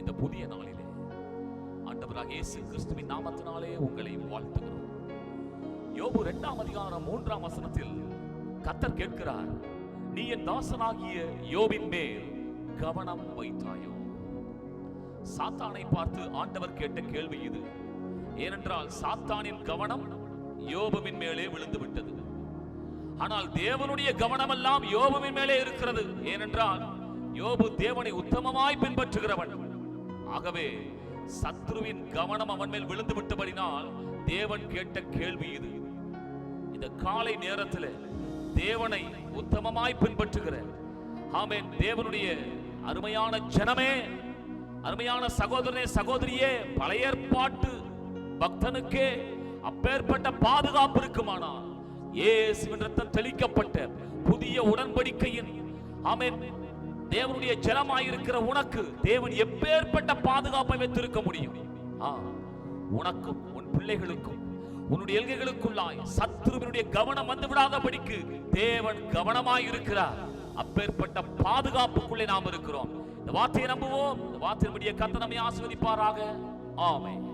இந்த புதிய நாளிலே ஆண்டவராகிய இயேசு கிறிஸ்துவின் நாமத்தினாலே உங்களை வாழ்த்துகிறோம். யோபு 2ஆம் அதிகாரம் 3ஆம் வசனத்தில் கர்த்தர் கேட்கிறார், நீ என் தாசனாகிய யோபின் மேல் கவனம் வைத்தாயோ? சாத்தானை பார்த்து ஆண்டவர் கேட்ட கேள்வி இது. ஏனென்றால் சாத்தானின் கவனம் யோபுவின் மேலே விழுந்து விட்டது. ஆனால் தேவனுடைய கவனம் எல்லாம் யோபுவின் மேலே இருக்கிறது. ஏனென்றால் யோபு தேவனை உத்தமமாய் பின்பற்றுகிறவன். ஆகவே சத்ருவின் கவனம் அவன் மேல் விழுந்து விட்டபடினால் தேவன் கேட்ட கேள்வி இது. இந்த காலை நேரத்தில் தேவனை உத்தமமாய் பின்பற்றுகிற ஆமென் தேவனுடைய அருமையான ஜனமே, அருமையான சகோதரனே சகோதரியே, பழைய ஏற்பாட்டு பக்தனுக்கே அப்பேற்பட்ட பாதுகாப்பு இருக்குமானால் இயேசுவின் இரத்தம் தெளிக்கப்பட்ட புதிய உடன்படிக்கையின் ஆமென் தேவனுடைய ஜனமாயிருக்கிற உனக்கு தேவன் எப்பேற்பட்ட பாதுகாப்பை வைத்திருக்க முடியும்? உனக்கும் உன் பிள்ளைகளுக்கும் உன்னுடைய எல்கைகளுக்குள்ளாய் சத்துருவினுடைய கவனம் வந்து விடாதபடிக்கு தேவன் கவனமாய் இருக்கிறார். அப்பேற்பட்ட பாதுகாப்புக்குள்ளே நாம் இருக்கிறோம். இந்த வார்த்தையை நம்புவோம். இந்த வார்த்தையின்படியே கர்த்தர் நம்மை ஆசீர்வதிப்பாராக. ஆமென்.